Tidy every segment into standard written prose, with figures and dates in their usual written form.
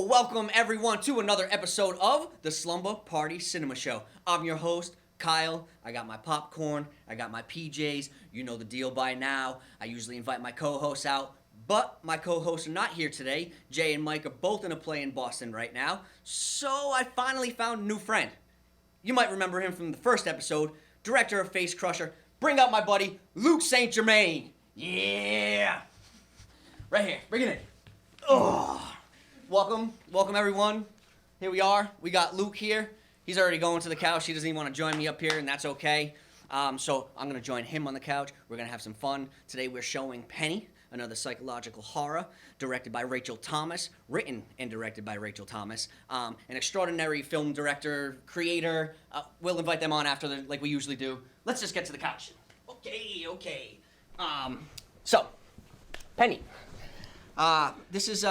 welcome everyone to another episode of the Slumber Party Cinema Show. I'm your host, Kyle. I got my popcorn, I got my PJs. You know the deal by now. I usually invite my co-hosts out, but my co-hosts are not here today. Jay and Mike are both in a play in Boston right now, so I finally found a new friend. You might remember him from the first episode, director of Face Crusher. Bring out my buddy, Luke St. Germain. Yeah! Right here, bring it in. Oh. Welcome everyone. Here we are. We got Luke here. He's already going to the couch. He doesn't even want to join me up here, and that's okay. So I'm going to join him on the couch. We're going to have some fun. Today we're showing Penny, another psychological horror, directed by Rachel Thomas, written and directed by Rachel Thomas. An extraordinary film director, creator. We'll invite them on after, like we usually do. Let's just get to the couch. Okay. So, Penny. This is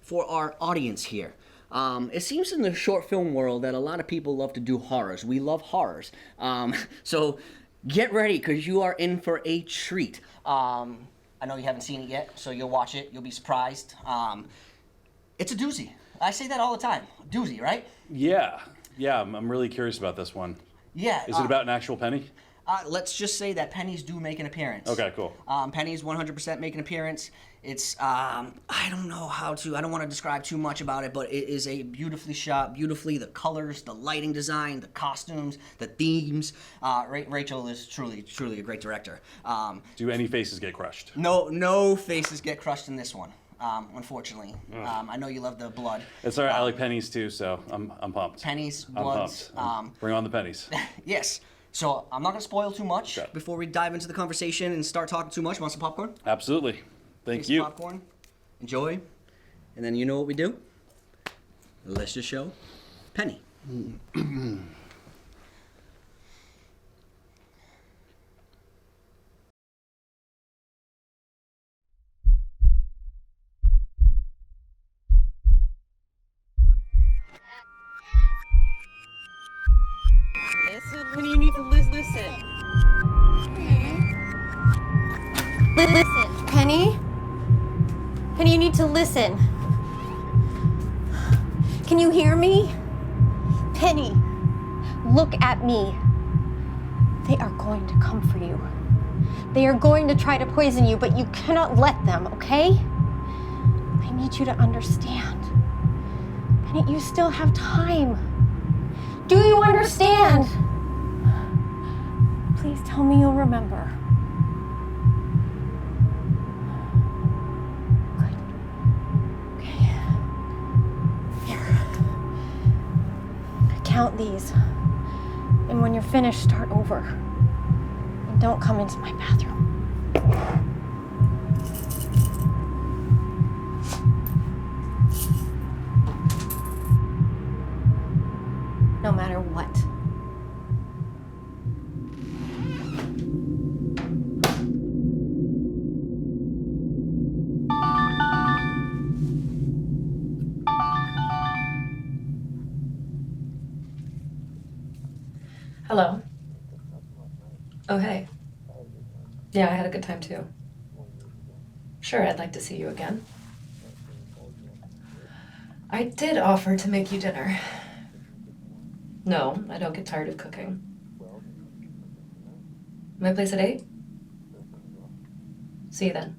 for our audience here. It seems in the short film world that a lot of people love to do horrors. We love horrors. So get ready, because you are in for a treat. I know you haven't seen it yet, so you'll watch it. You'll be surprised. It's a doozy. I say that all the time. Doozy, right? Yeah, I'm really curious about this one. Yeah. Is it about an actual Penny? Let's just say that pennies do make an appearance. Okay, cool. Pennies 100% make an appearance. It's, I don't want to describe too much about it, but it is a beautifully shot, the colors, the lighting design, the costumes, the themes. Rachel is truly a great director. Do any faces get crushed? No faces get crushed in this one. Unfortunately. I know you love the blood. It's all right, I like pennies too, so I'm pumped. Pennies, bloods. I'm pumped. Bring on the pennies. Yes. So I'm not going to spoil too much Okay. before we dive into the conversation and start talking too much. Want some popcorn? Absolutely. Thank Piece you. of popcorn. Enjoy. And then you know what we do? Let's just show Penny. Listen, you need to listen. Listen, Penny. Penny, you need to listen. Can you hear me? Penny, look at me. They are going to come for you. They are going to try to poison you, but you cannot let them, okay? I need you to understand. Penny, you still have time. Do you understand? Please tell me you'll remember. Good. Okay. Here. Count these. And when you're finished, start over. And don't come into my bathroom. No matter what. Hello. Oh, hey. Yeah, I had a good time too. Sure, I'd like to see you again. I did offer to make you dinner. No, I don't get tired of cooking. My place at 8? See you then.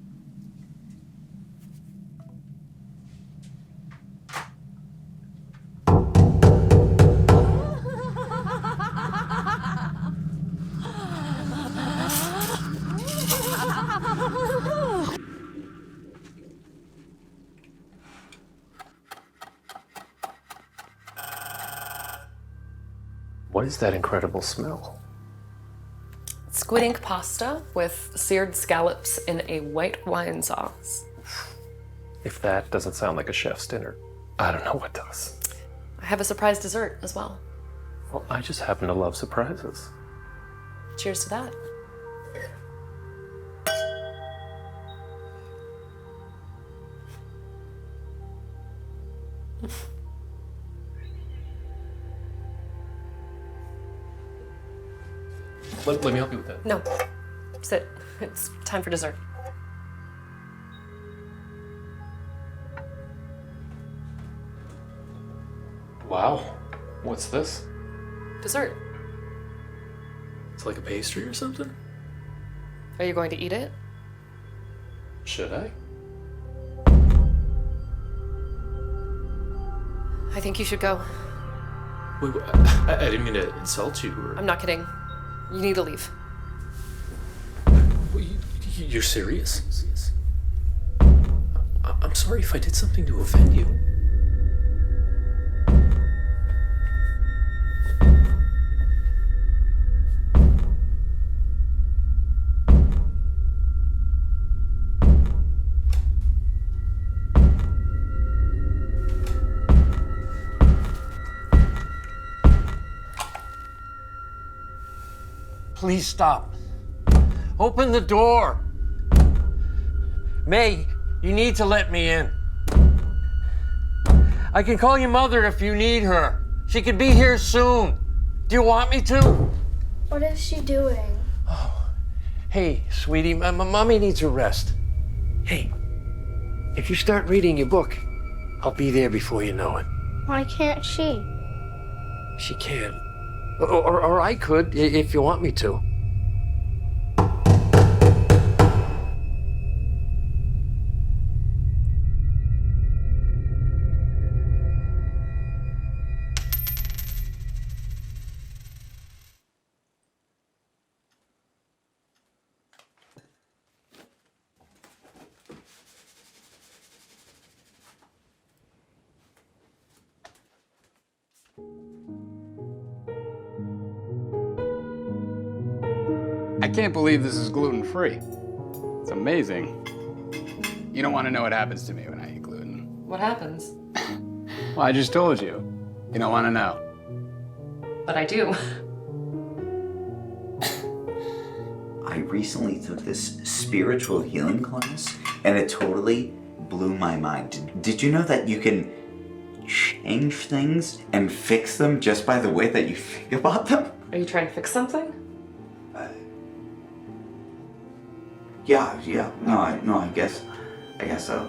What is that incredible smell? Squid ink pasta with seared scallops in a white wine sauce. If that doesn't sound like a chef's dinner, I don't know what does. I have a surprise dessert as well. Well, I just happen to love surprises. Cheers to that. Let me help you with that. No, sit. It's time for dessert. Wow. What's this? Dessert. It's like a pastry or something? Are you going to eat it? Should I? I think you should go. Wait, I didn't mean to insult you. Or... I'm not kidding. You need to leave. You're serious? I'm sorry if I did something to offend you. Please stop. Open the door. May, you need to let me in. I can call your mother if you need her. She could be here soon. Do you want me to? What is she doing? Hey, sweetie, my mommy needs her rest. Hey, if you start reading your book, I'll be there before you know it. Why can't she? She can. Or I could, if you want me to. I can't believe this is gluten-free. It's amazing. You don't want to know what happens to me when I eat gluten. What happens? Well, I just told you. You don't want to know. But I do. I recently took this spiritual healing class, and it totally blew my mind. Did you know that you can change things and fix them just by the way that you think about them? Are you trying to fix something? Yeah. No, I guess so.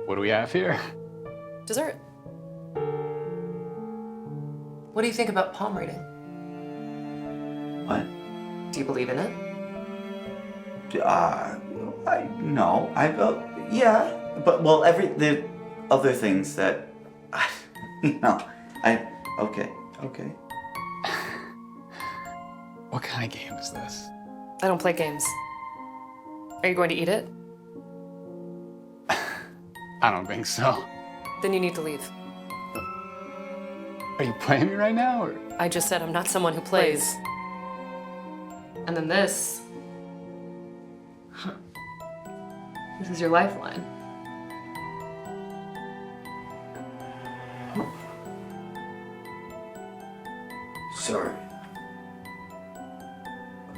What do we have here? Dessert. What do you think about palm reading? What? Do you believe in it? Yeah, but well, the other things that, okay. What kind of game is this? I don't play games. Are you going to eat it? I don't think so. Then you need to leave. Are you playing me right now, or? I just said I'm not someone who plays. And then this. This is your lifeline.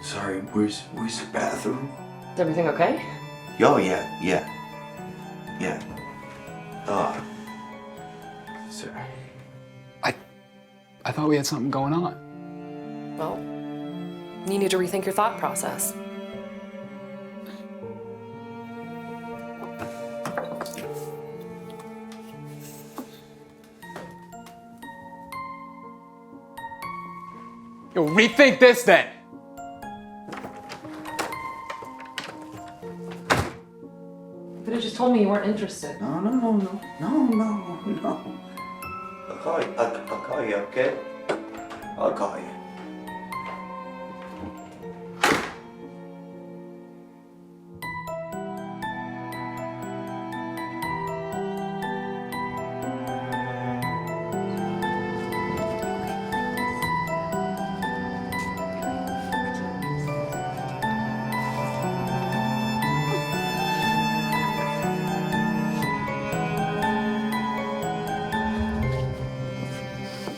Sorry, where's the bathroom? Is everything okay? Oh, yeah. Sorry. I thought we had something going on. Well, you need to rethink your thought process. Yo, rethink this then. You could have just told me you weren't interested. No. I'll call you, okay? I'll call you.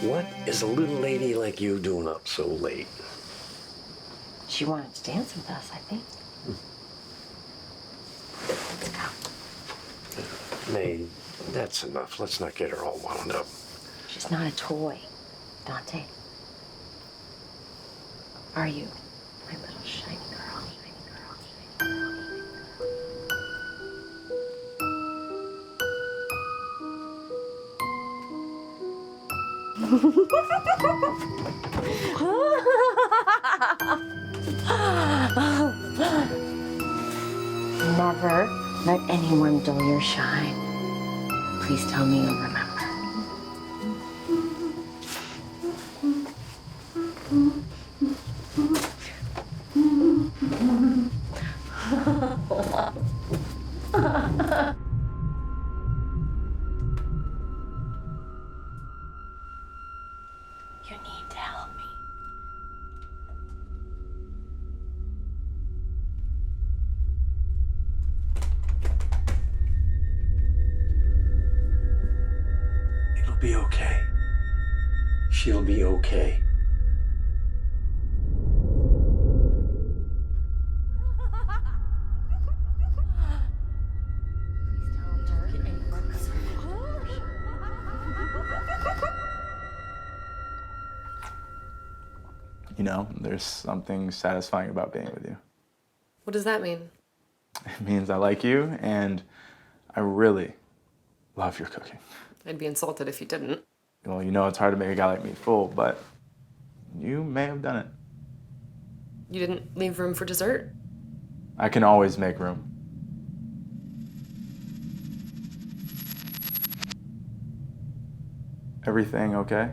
What is a little lady like you doing up so late? She wanted to dance with us, I think. May, That's enough. Let's not get her all wound up. She's not a toy, Dante. Are you, my little shiny girl? Never let anyone dull your shine. Please tell me you'll remember. You need to help me. It'll be okay. She'll be okay. You know, there's something satisfying about being with you. What does that mean? It means I like you, and I really love your cooking. I'd be insulted if you didn't. Well, you know it's hard to make a guy like me full, but you may have done it. You didn't leave room for dessert? I can always make room. Everything okay?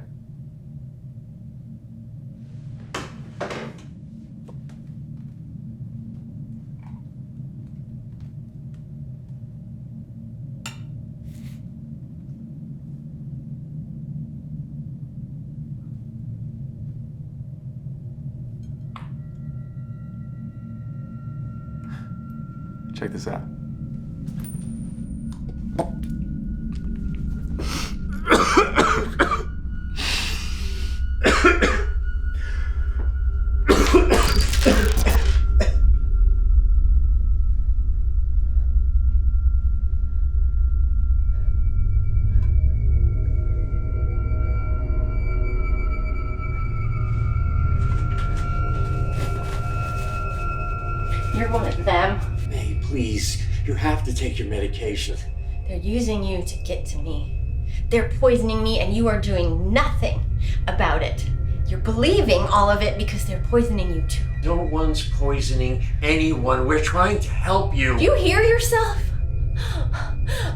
Check this out. You're one of them. May, please, you have to take your medication. They're using you to get to me. They're poisoning me and you are doing nothing about it. You're believing all of it because they're poisoning you too. No one's poisoning anyone. We're trying to help you. Do you hear yourself?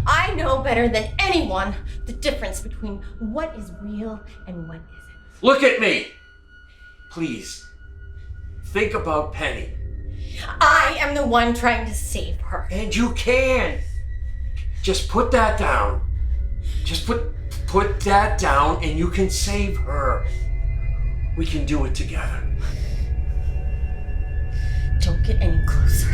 I know better than anyone the difference between what is real and what isn't. Look at me! Please, think about Penny. I am the one trying to save her. And you can. Just put that down. Just put that down and you can save her. We can do it together. Don't get any closer.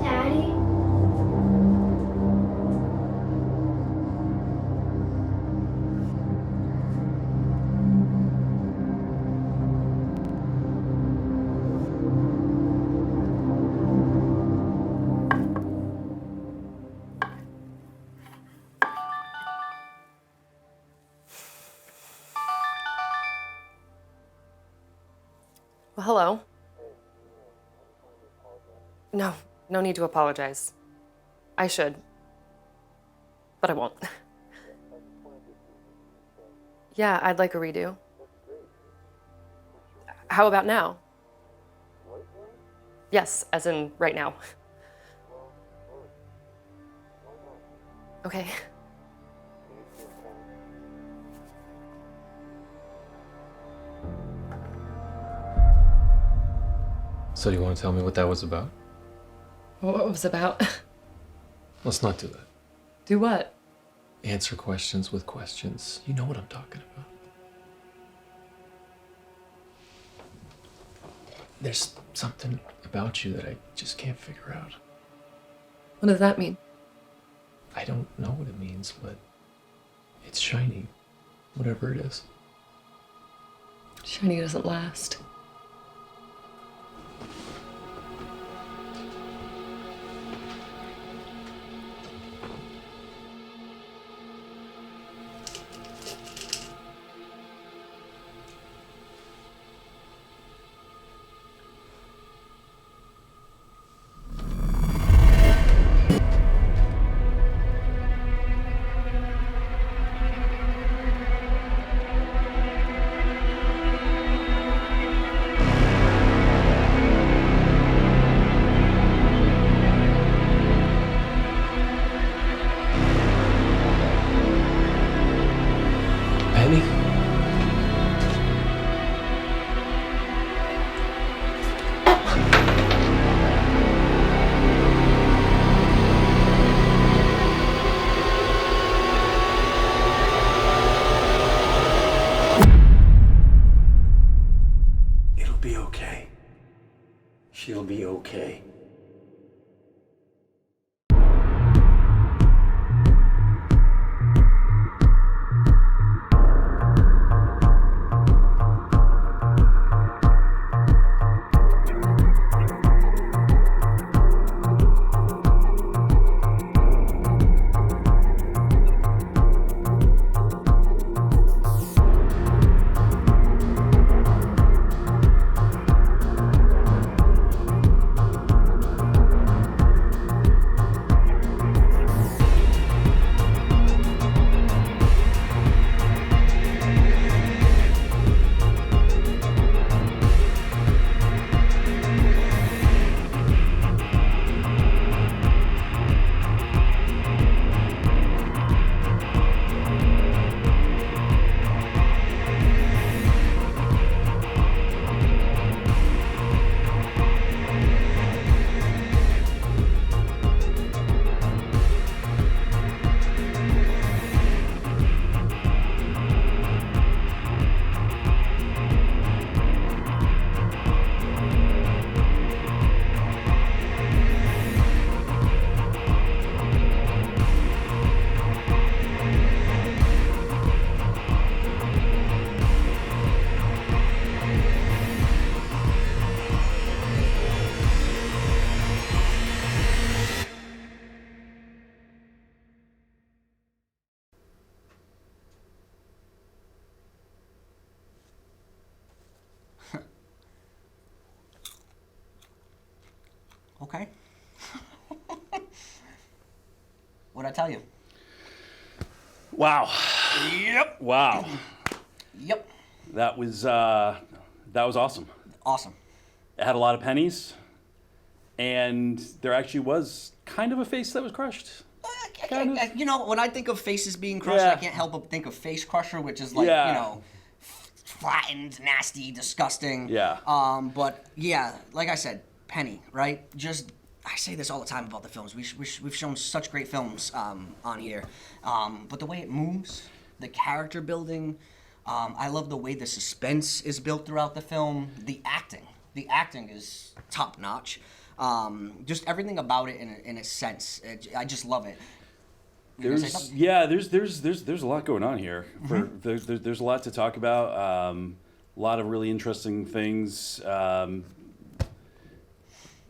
Daddy? Well, hello. No need to apologize. I should, but I won't. Yeah, I'd like a redo. How about now? Yes, as in right now. Okay. So do you want to tell me what that was about? What it was about? Let's not do that. Do what? Answer questions with questions. You know what I'm talking about. There's something about you that I just can't figure out. What does that mean? I don't know what it means, but it's shiny. Whatever it is. Shiny doesn't last. Penny? It'll be okay. She'll be okay. Okay. What'd I tell you? Wow. Yep. Wow. Yep. That was awesome. Awesome. It had a lot of pennies, and there actually was kind of a face that was crushed. You know, when I think of faces being crushed, Yeah. I can't help but think of Face Crusher, which is like, Yeah. you know, flattened, nasty, disgusting. Yeah. But yeah, like I said, Penny, right? Just, I say this all the time about the films. We've shown such great films on here. But the way it moves, the character building, I love the way the suspense is built throughout the film. The acting is top notch. Just everything about it in a sense. I just love it. You gonna say something? There's a lot going on here. There's a lot to talk about. A lot of really interesting things.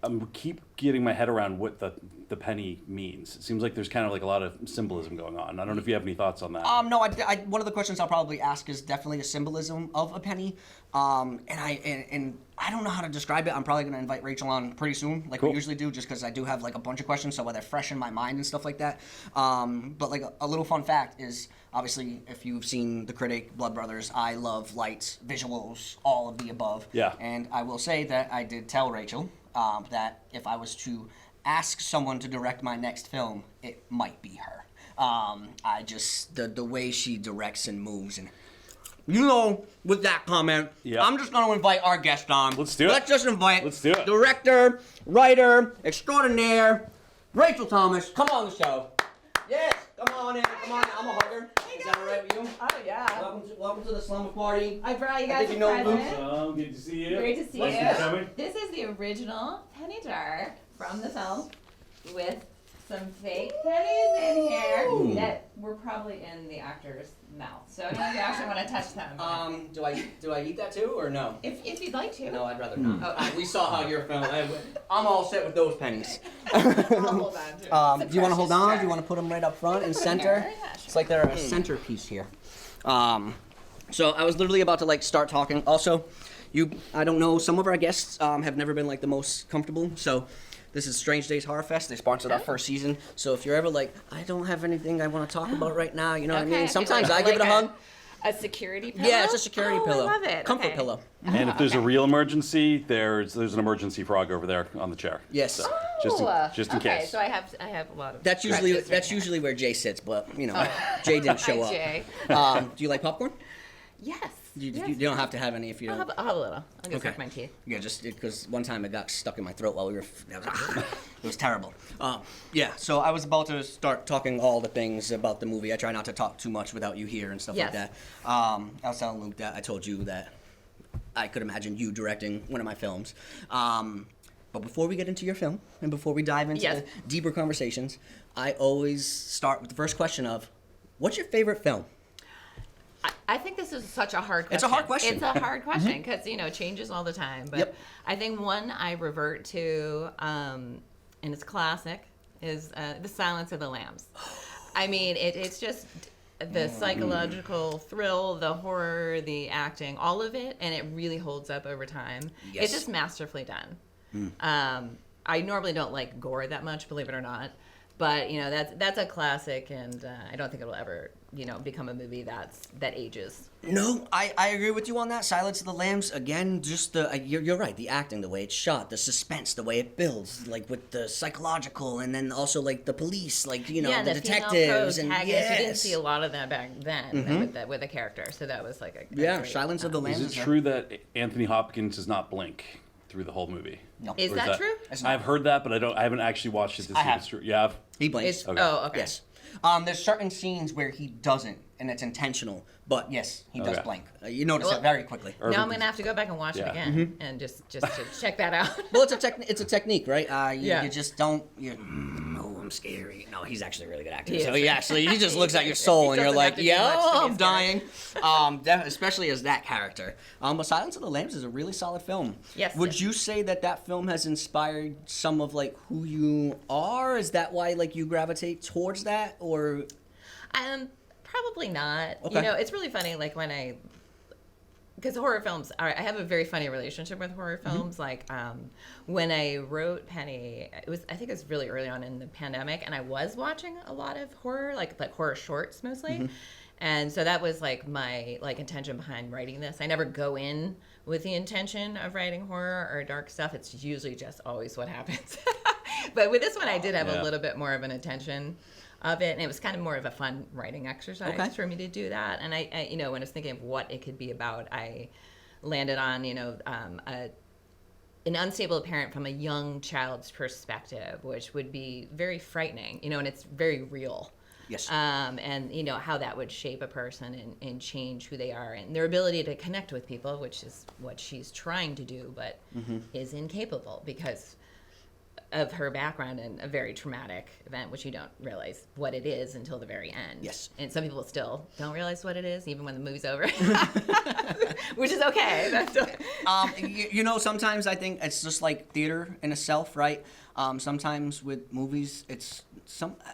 I keep getting my head around what the penny means. It seems like there's kind of like a lot of symbolism going on. I don't know if you have any thoughts on that. No, one of the questions I'll probably ask is definitely a symbolism of a penny. And I don't know how to describe it. I'm probably going to invite Rachel on pretty soon, like Cool. we usually do, just because I do have like a bunch of questions, so they're fresh in my mind and stuff like that. But like a little fun fact is, obviously, if you've seen The Critic, Blood Brothers, I love lights, visuals, all of the above. Yeah. And I will say that I did tell Rachel that if I was to ask someone to direct my next film, it might be her. I just, the way she directs and moves, and with that comment, Yeah. I'm just going to invite our guest on. Let's do it. Let's just invite Let's do it. director, writer, extraordinaire, Rachel Thomas. Come on the show. Yes, come on in. Come on in. I'm a hugger. Is that all right with you? Oh, yeah. Welcome to the Slumber Party. I brought you I guys think a you know present. Good to see you. Great to see Thanks you. for coming. This is the original penny jar from the film with some fake pennies in here that were probably in the actor's mouth. So I don't know if you actually want to touch them. Do I eat that too or no? If you'd like to. No, I'd rather not. Oh. We saw how you're feeling. I'm all set with those pennies. I'll hold on to it. Do you want to hold Precious on? jar. Do you want to put them right up front and Put 'em center? here. Yeah, sure. It's like they're a centerpiece here. So I was literally about to like start talking. Also, I don't know, some of our guests have never been like the most comfortable. So this is Strange Days Horror Fest. They sponsored our first season. So if you're ever like, I don't have anything I want to talk about right now, you know what I mean? Sometimes I give it a hug. A security pillow? Yeah, it's a security pillow. I love it. Comfort Okay. pillow. And if there's a real emergency, there's an emergency frog over there on the chair. Yes. So, just in okay, case. so I have a lot of. That's crutches right usually now. where Jay sits, but you know, Jay didn't show Hi, up. Jay. Do you like popcorn? Yes. You don't have to have any if you I'll don't. have a little. I'll go Okay. suck my teeth. Yeah, just because one time it got stuck in my throat while we were. It was terrible. Yeah, so I was about to start talking all the things about the movie. I try not to talk too much without you here and stuff like Yes. that. I was telling Luke that I told you that I could imagine you directing one of my films. But before we get into your film and before we dive into Yes. the deeper conversations, I always start with the first question of, what's your favorite film? I think this is such a hard question. It's a hard question. It's a hard question because, it changes all the time. But Yep. I think one I revert to, and it's classic, is The Silence of the Lambs. I mean, it's just the psychological thrill, the horror, the acting, all of it, and it really holds up over time. Yes. It's just masterfully done. I normally don't like gore that much, believe it or not. But that's a classic, and I don't think it'll ever become a movie that ages. No, I agree with you on that. Silence of the Lambs, again, just you're right, the acting, the way it's shot, the suspense, the way it builds, like with the psychological, and then also like the police, like the detectives, and yes. You didn't see a lot of that back then with the character, so that was like a great, Silence of the Lambs. Is it true that Anthony Hopkins does not blink through the whole movie? No. Is that true? I've heard that, but I haven't actually watched it to see if it's true. You have? He blinks. It's, Oh, okay. Yes. There's certain scenes where he doesn't, and it's intentional. But yes, he does Okay. blink. You notice it very quickly. Now I'm gonna have to go back and watch it again and just to check that out. Well, it's a technique, right? Yeah. You just don't. Oh, I'm scary. No, he's actually a really good actor. He So is. he just looks at your soul, and you're doesn't like, have to do yeah, much to be I'm dying. Especially as that character. But Silence of the Lambs is a really solid film. Yes. Would you say that film has inspired some of like who you are? Is that why like you gravitate towards that, or? Probably not. Okay. It's really funny, like because horror films I have a very funny relationship with horror films. Like when I wrote Penny, I think it was really early on in the pandemic, and I was watching a lot of horror, like horror shorts mostly. And so that was like my intention behind writing this. I never go in with the intention of writing horror or dark stuff. It's usually just always what happens. But with this one, I did have a little bit more of an intention of it, and it was kind of more of a fun writing exercise for me to do that. And I when I was thinking of what it could be about, I landed on an unstable parent from a young child's perspective, which would be very frightening, and it's very real. Yes. And how that would shape a person and change who they are, and their ability to connect with people, which is what she's trying to do, but is incapable because of her background in a very traumatic event, which you don't realize what it is until the very end. Yes. And some people still don't realize what it is, even when the movie's over, which is okay. Sometimes I think it's just like theater in itself, right? Sometimes with movies,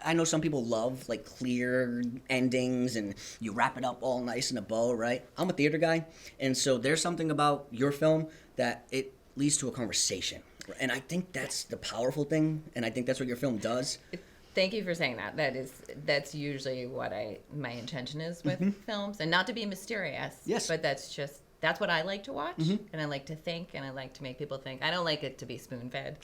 I know some people love like clear endings and you wrap it up all nice in a bow, right? I'm a theater guy, and so there's something about your film that it leads to a conversation. And I think that's the powerful thing, and I think that's what your film does. Thank you for saying that. That's usually what my intention is with films, and not to be mysterious. Yes. But that's what I like to watch, and I like to think, and I like to make people think. I don't like it to be spoon-fed.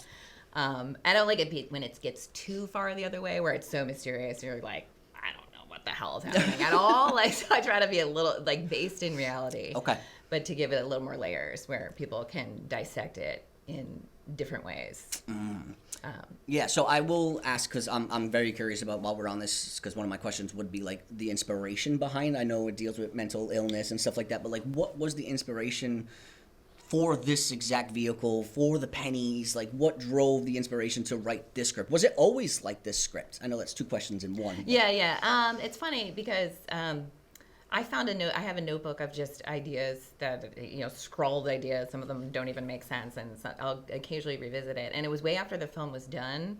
I don't like it when it gets too far the other way, where it's so mysterious, and you're like, I don't know what the hell is happening at all. Like, so I try to be a little like based in reality. Okay. But to give it a little more layers where people can dissect it in different ways. Yeah, so I will ask, because I'm very curious about, while we're on this, because one of my questions would be like the inspiration behind. I know it deals with mental illness and stuff like that, but like what was the inspiration for this exact vehicle, for the pennies? Like what drove the inspiration to write this script? Was it always like this script? I know that's two questions in one. Yeah. It's funny because I found I have a notebook of just ideas that, scrawled ideas. Some of them don't even make sense, and I'll occasionally revisit it. And it was way after the film was done,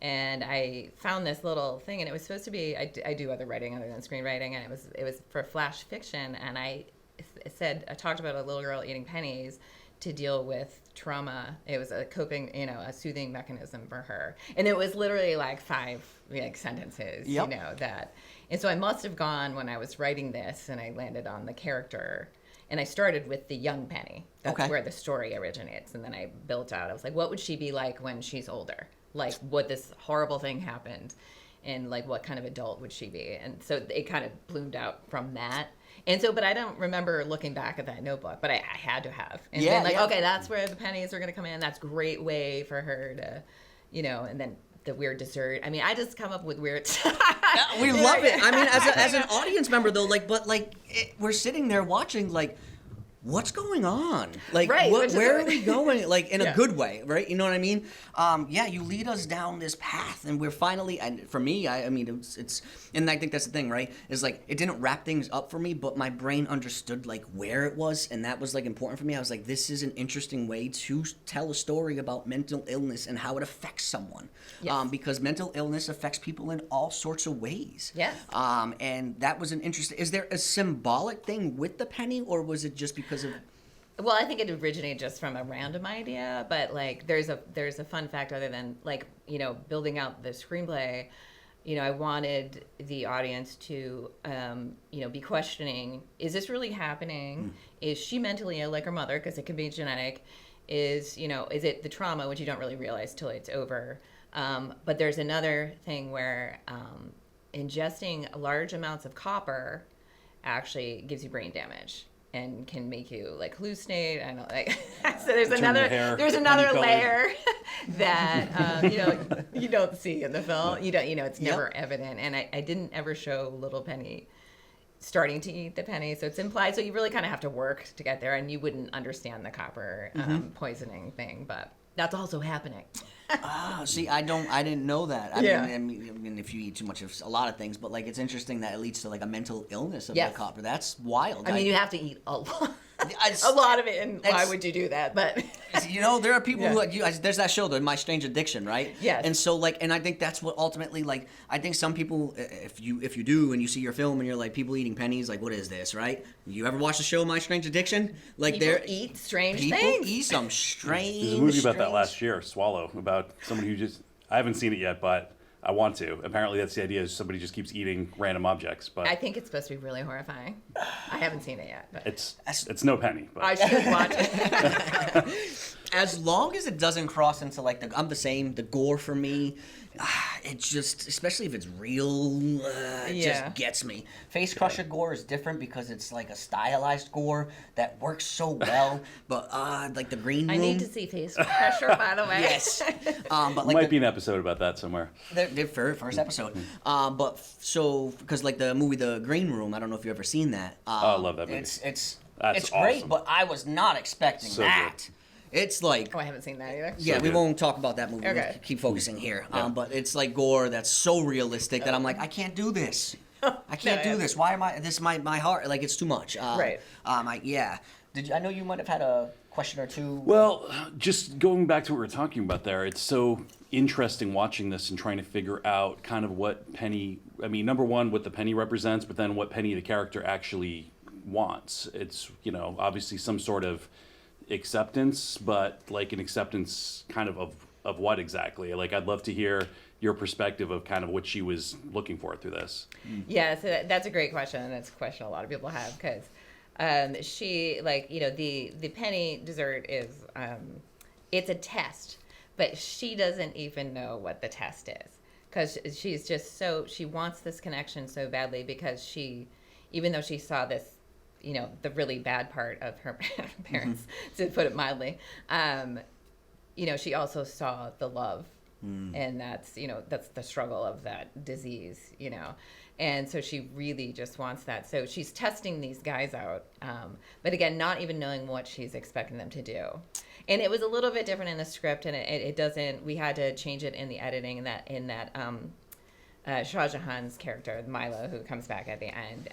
and I found this little thing, and it was supposed to be, I do other writing other than screenwriting, and it was for flash fiction, and I talked about a little girl eating pennies to deal with trauma. It was a coping, a soothing mechanism for her. And it was literally like 5 sentences, that. And so I must have gone when I was writing this and I landed on the character, and I started with the young Penny. That's where the story originates. And then I built out, I was like, what would she be like when she's older? Like what this horrible thing happened, and like what kind of adult would she be? And so it kind of bloomed out from that. And so, but I don't remember looking back at that notebook, but I had to have. And then okay, that's where the pennies are going to come in. That's a great way for her to, and then the weird dessert. I mean, I just come up with weird stuff. We love it. I mean, as an audience member though, we're sitting there watching, like, what's going on? Like, where are we going? Like, in a good way, right? You know what I mean? You lead us down this path, and we're finally, and for me, I mean, it's, and I think that's the thing, right? Is like, it didn't wrap things up for me, but my brain understood, like, where it was, and that was, like, important for me. I was like, this is an interesting way to tell a story about mental illness and how it affects someone. Yes. Because mental illness affects people in all sorts of ways. Yes. And that was an interesting, is there a symbolic thing with the penny, or was it just because of... Well, I think it originated just from a random idea, but like there's a fun fact other than like, building out the screenplay, I wanted the audience to, be questioning, is this really happening? Is she mentally ill like her mother? Because it can be genetic. Is it the trauma, which you don't really realize till it's over? But there's another thing where ingesting large amounts of copper actually gives you brain damage and can make you like hallucinate. I don't like. So there's another layer that you don't see in the film. You don't. It's never evident. And I didn't ever show little Penny starting to eat the penny, so it's implied. So you really kind of have to work to get there, and you wouldn't understand the copper poisoning thing, but that's also happening. See, I didn't know that. I mean, if you eat too much of a lot of things, but like, it's interesting that it leads to like a mental illness of the copper. That's wild. I mean, you have to eat a lot of it, and why would you do that? But there are people who like there's that show, My Strange Addiction, right? Yes. And so like, and I think that's what ultimately, like, I think some people, if you do and you see your film and you're like, people eating pennies, like, what is this, right? You ever watch the show My Strange Addiction? Like, people eat strange things. People eat some strange. There's a movie about that last year, Swallow, about someone who I haven't seen it yet, but I want to. Apparently that's the idea, is somebody just keeps eating random objects. But I think it's supposed to be really horrifying. I haven't seen it yet. But it's no penny. But. I should watch it. As long as it doesn't cross into like the gore for me, it just, especially if it's real, just gets me. Face Crusher gore is different because it's like a stylized gore that works so well. But like the Green Room. I need to see Face Crusher, by the way. Yes. But like might be an episode about that somewhere. The first episode. But so, because like the movie The Green Room, I don't know if you've ever seen that. I love that movie. It's awesome. great, but I was not expecting that. Good. It's like... Oh, I haven't seen that either. Yeah, we won't talk about that movie. Okay. We'll keep focusing here. But it's like gore that's so realistic that I'm like, I can't do this. I can't do this. Why am I... This my heart... Like, it's too much. Right. I know you might have had a question or two. Well, just going back to what we were talking about there, it's so interesting watching this and trying to figure out kind of what Penny... I mean, number one, what the Penny represents, but then what Penny, the character, actually wants. It's, obviously some sort of acceptance, but like an acceptance kind of what exactly? Like, I'd love to hear your perspective of kind of what she was looking for through this. Yeah, so that's a great question, and it's a question a lot of people have, because she, like, the penny dessert is, it's a test, but she doesn't even know what the test is. because she's just she wants this connection so badly, because even though she saw this, the really bad part of her parents, to put it mildly, she also saw the love. And that's the struggle of that disease, and so she really just wants that. So she's testing these guys out, but again, not even knowing what she's expecting them to do. And it was a little bit different in the script, and it doesn't. We had to change it in the editing, in that Shah Jahan's character, Mila, who comes back at the end,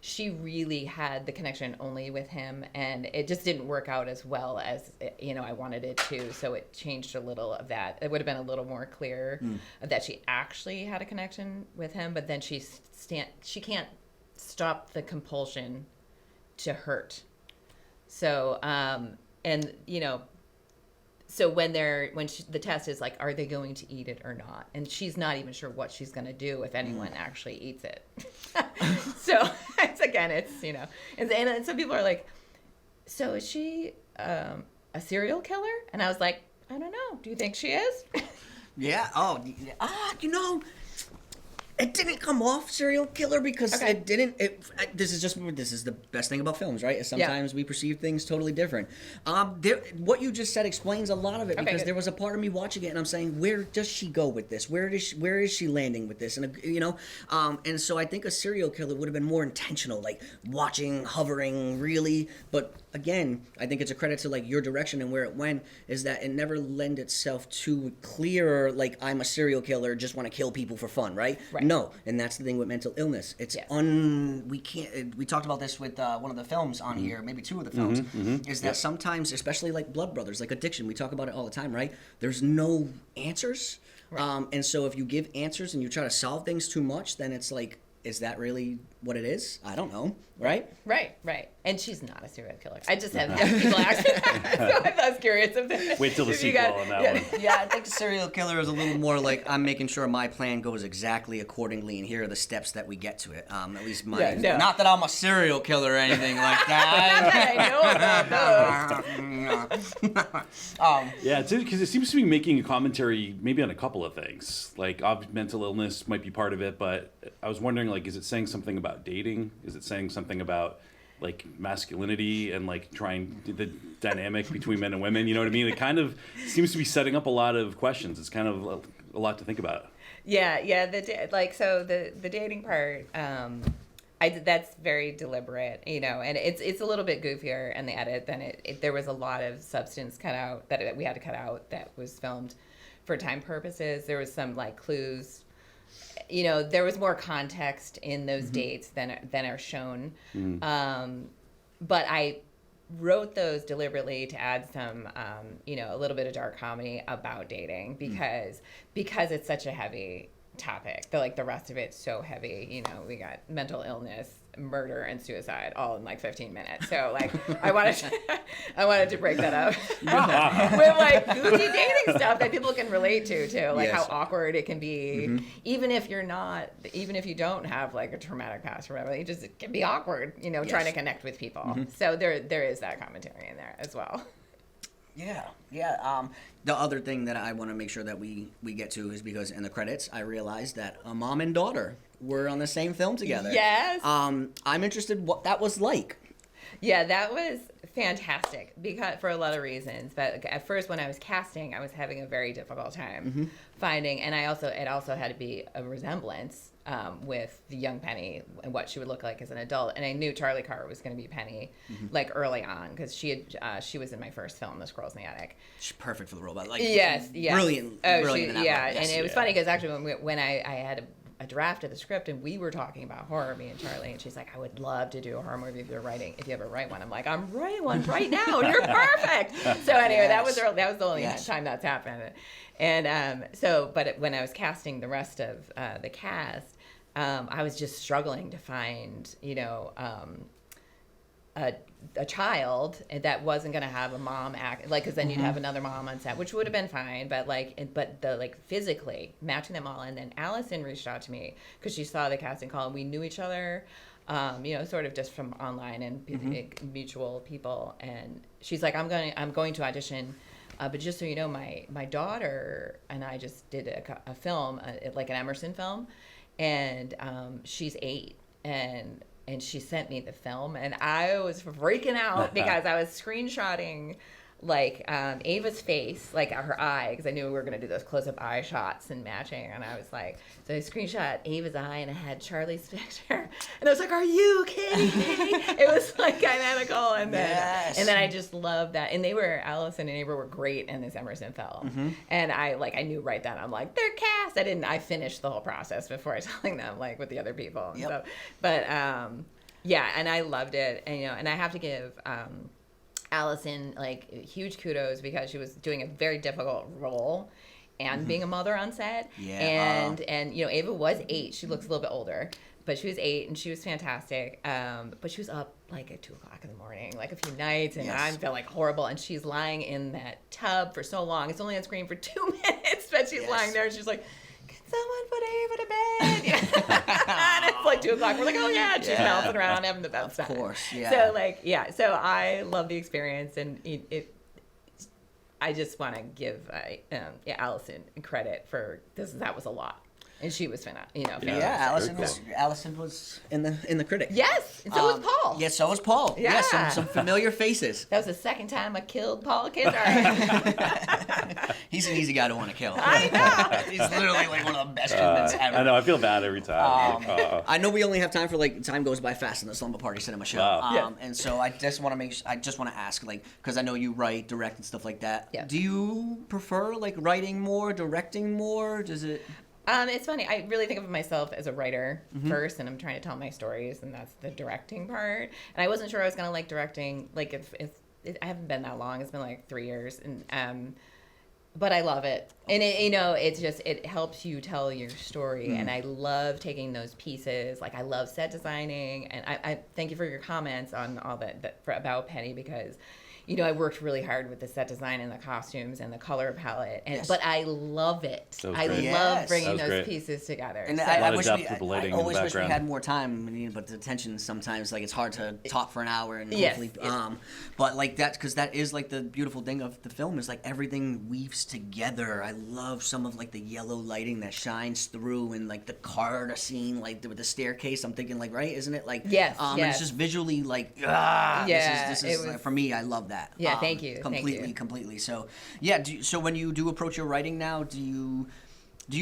she really had the connection only with him, and it just didn't work out as well as, I wanted it to. So it changed a little of that. It would have been a little more clear that she actually had a connection with him, but then she can't stop the compulsion to hurt. So, so when the test is like, are they going to eat it or not? And she's not even sure what she's going to do if anyone actually eats it. So and some people are like, so is she a serial killer? And I was like, I don't know. Do you think she is? Yeah. Oh, it didn't come off serial killer because it didn't. This is the best thing about films, right? Is sometimes we perceive things totally different. What you just said explains a lot of it, because there was a part of me watching it and I'm saying, where does she go with this? Where is she landing with this? And and so I think a serial killer would have been more intentional, like watching, hovering, really. But again, I think it's a credit to like your direction and where it went, is that it never lent itself to clear, like, I'm a serial killer, just want to kill people for fun, right? No, and that's the thing with mental illness. It's we can't. We talked about this with one of the films on here, maybe two of the films. Is that sometimes, especially like Blood Brothers, like addiction, we talk about it all the time, right? There's no answers, and so if you give answers and you try to solve things too much, then it's like, is that really what it is? I don't know, right? Right. And she's not a serial killer. I just have people ask me that, so I was curious if that. Wait till the sequel on that one. Yeah, I think the serial killer is a little more like, I'm making sure my plan goes exactly accordingly, and here are the steps that we get to it. At least mine. Yeah, no. Not that I'm a serial killer or anything like that. I know about those. Yeah, because it seems to be making a commentary maybe on a couple of things. Like, mental illness might be part of it, but I was wondering, like, is it saying something about dating? Is it saying something about like masculinity and like trying the dynamic between men and women? You know what I mean? It kind of seems to be setting up a lot of questions. It's kind of a lot to think about. Yeah. The dating part, that's very deliberate, and it's a little bit goofier in the edit than there was a lot of substance cut out that we had to cut out that was filmed for time purposes. There was some like clues. There was more context in those dates than are shown. But I wrote those deliberately to add some, a little bit of dark comedy about dating, because it's such a heavy topic. The rest of it's so heavy. We got mental illness, murder, and suicide all in like 15 minutes. So like I wanted to break that up with like goofy dating stuff that people can relate to too, like how awkward it can be, even if you don't have like a traumatic past or whatever. It can be awkward, trying to connect with people. So there is that commentary in there as well. Yeah. The other thing that I want to make sure that we get to is because in the credits I realized that a mom and daughter were on the same film together. Yes. I'm interested what that was like. Yeah, that was fantastic for a lot of reasons. But at first, when I was casting, I was having a very difficult time finding, and it also had to be a resemblance with the young Penny and what she would look like as an adult. And I knew Charlie Carr was going to be Penny, like early on, because she was in my first film, This Girl's in the Attic. She's perfect for the role, but like yes, brilliant in that role. Yes. And it was funny because actually when I had a draft of the script and we were talking about horror, me and Charlie, and she's like, I would love to do a horror movie if you ever write one. I'm like, I'm writing one right now and you're perfect. So anyway, that was the only time that's happened. And but when I was casting the rest of the cast, I was just struggling to find, a child that wasn't going to have a mom act, like, because then you'd have another mom on set, which would have been fine, but physically matching them all. And then Allison reached out to me because she saw the casting call and we knew each other, sort of just from online and mutual people. And she's like, I'm going to audition But just so you know, my daughter and I just did a film, like an Emerson film, and she's 8, and she sent me the film, and I was freaking out because I was screenshotting like Ava's face, like her eye, because I knew we were gonna do those close-up eye shots and matching, and I was like, so I screenshot Ava's eye, and I had Charlie's picture, and I was like, "Are you kidding me?" It was like identical, and then I just loved that, and Allison and Ava were great in this Emerson film, and I knew right then, I'm like, they're cast. I finished the whole process before I telling them, like with the other people, and so, but yeah, and I loved it, and and I have to give Allison like huge kudos because she was doing a very difficult role and being a mother on set. And Ava was 8. She looks a little bit older, but she was 8 and she was fantastic. But she was up like at 2 o'clock in the morning, like a few nights, and I felt like horrible. And she's lying in that tub for so long. It's only on screen for 2 minutes, but she's lying there and she's like, "Someone put Ava to bed." And it's like 2 o'clock. We're like, "Oh yeah," and she's bouncing around having the best time. Of course, yeah. So I love the experience, and I just want to give Allison credit for this. That was a lot, and she was fantastic. Allison was in the critic. Yes, and so was Paul. Yes, so was Paul. Yeah, some familiar faces. That was the second time I killed Paul Kizar. He's an easy guy to want to kill. I know. He's literally like one of the best humans ever. I know. I feel bad every time. I know we only have time for time goes by fast in the Slumber Party Cinema Show. Wow. And so I just want to ask, because I know you write, direct, and stuff like that. Yeah. Do you prefer writing more, directing more? Does it? It's funny. I really think of myself as a writer first, and I'm trying to tell my stories, and that's the directing part. And I wasn't sure I was gonna like directing. I haven't been that long. It's been like 3 years, and but I love it. And it helps you tell your story. And I love taking those pieces. Like I love set designing, and I thank you for your comments on all that about Penny, because I worked really hard with the set design and the costumes and the color palette, but I love it. I love bringing those pieces together. And I always wish we had more time, but the tension sometimes, it's hard to talk for an hour and hopefully, but because that is the beautiful thing of the film is everything weaves together. I love some of the yellow lighting that shines through, and the car scene, with the staircase. I'm thinking right, isn't it? And it's just visually this is for me. I love that. Yeah, thank you. Completely. So, yeah. So when you do approach your writing now, do you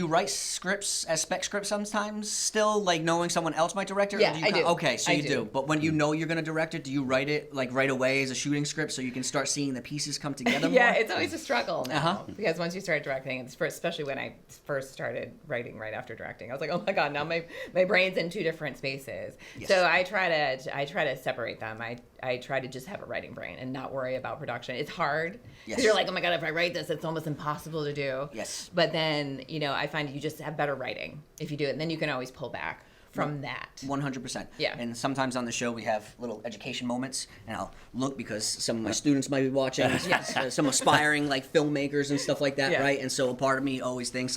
write scripts as spec scripts sometimes still, knowing someone else might direct it? Yeah, I do. Okay, so you do. But when you know you're going to direct it, do you write it right away as a shooting script so you can start seeing the pieces come together more? Yeah, it's always a struggle now because once you start directing, especially when I first started writing right after directing, I was like, oh my god, now my brain's in 2 different spaces. Yes. So I try to separate them. I try to just have a writing brain and not worry about production. It's hard because you're like, oh my god, if I write this, it's almost impossible to do. Yes. But then I find you just have better writing if you do it, and then you can always pull back from that. 100%. Yeah. And sometimes on the show we have little education moments, and I'll look because some of my students might be watching, some aspiring filmmakers and stuff like that, right? And so a part of me always thinks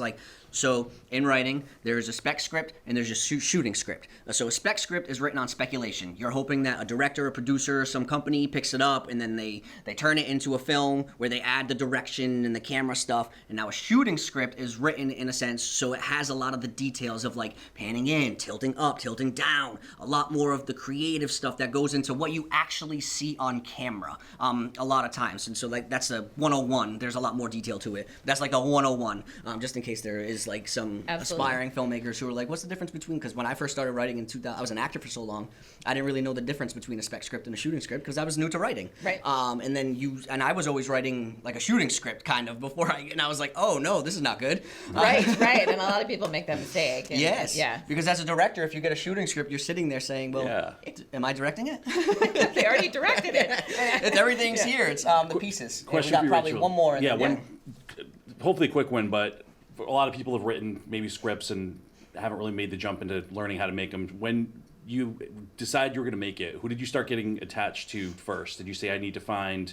so in writing, there's a spec script and there's a shooting script. So a spec script is written on speculation. You're hoping that a director, a producer, some company picks it up, and then they turn it into a film where they add the direction and the camera stuff. And now a shooting script is written in a sense, so it has a lot of the details of panning in, tilting up, tilting down, a lot more of the creative stuff that goes into what you actually see on camera a lot of times. And so that's a 101. There's a lot more detail to it. That's a 101, just in case there is some aspiring filmmakers who are what's the difference between, because when I first started writing in 2000, I was an actor for so long, I didn't really know the difference between a spec script and a shooting script because I was new to writing. Right. And I was always writing a shooting script kind of before and I was like, oh no, this is not good. Right. And a lot of people make that mistake. And, yes. Yeah. Because as a director, if you get a shooting script, you're sitting there saying, well, am I directing it? They already directed it. Everything's here. It's the pieces. Question we got probably Rachel. one more. Hopefully a quick one, but a lot of people have written maybe scripts and haven't really made the jump into learning how to make them. When you decide you were going to make it, who did you start getting attached to first? Did you say, I need to find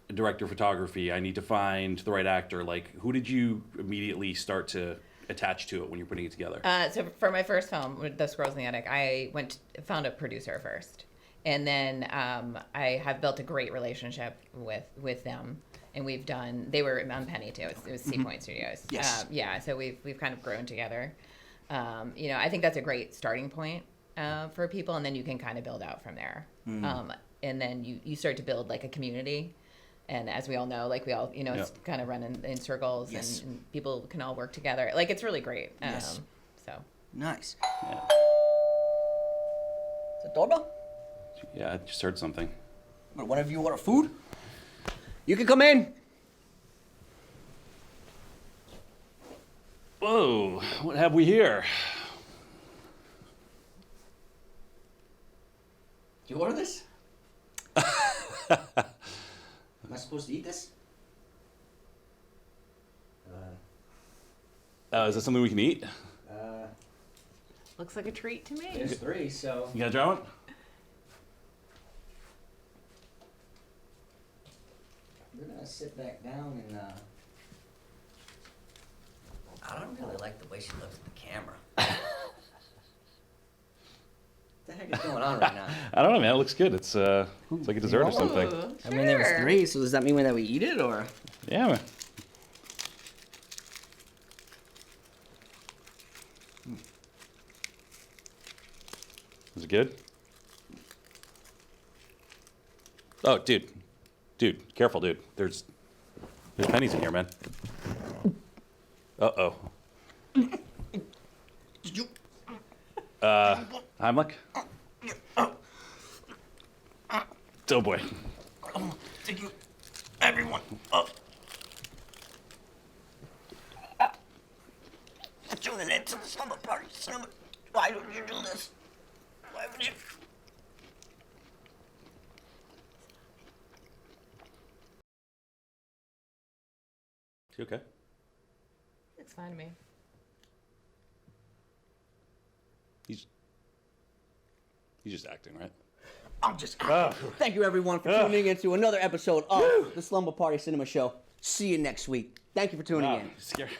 a director of photography, I need to find the right actor? Who did you immediately start to attach to it when you're putting it together? So for my first film, The Squirrels in the Attic, I found a producer first. And then I have built a great relationship with them. and they were on Penny too. It was Sea Point Studios. Yes. Yeah, so we've kind of grown together. I think that's a great starting point for people, and then you can kind of build out from there. And then you start to build like a community. And as we all know, like we all, it's kind of run in circles, and people can all work together. Like it's really great. Yes. So Nice. Yeah. Is it doorbell? Yeah, I just heard something. But whenever you order food, you can come in. Whoa, what have we here? You order this? Am I supposed to eat this? Is that something we can eat? looks like a treat to me. There's 3, so. You gonna try one? We're gonna sit back down and I don't really like the way she looks at the camera. What the heck is going on right now? I don't know, man. It looks good. It's like a dessert or something. Sure. I mean, there was 3, so does that mean that we eat it, or? Yeah, man. Is it good? Oh, dude. Dude, careful, dude. There's pennies in here, man. Uh-oh. Heimlich? Oh, boy. Thank you, everyone. Tuning in to the Slumber Party Cinema. Why would you do this? Why would you? You okay? It's fine to me. He's just acting, right? I'm just. Thank you, everyone, for tuning in to another episode of the Slumber Party Cinema Show. See you next week. Thank you for tuning in. Scary.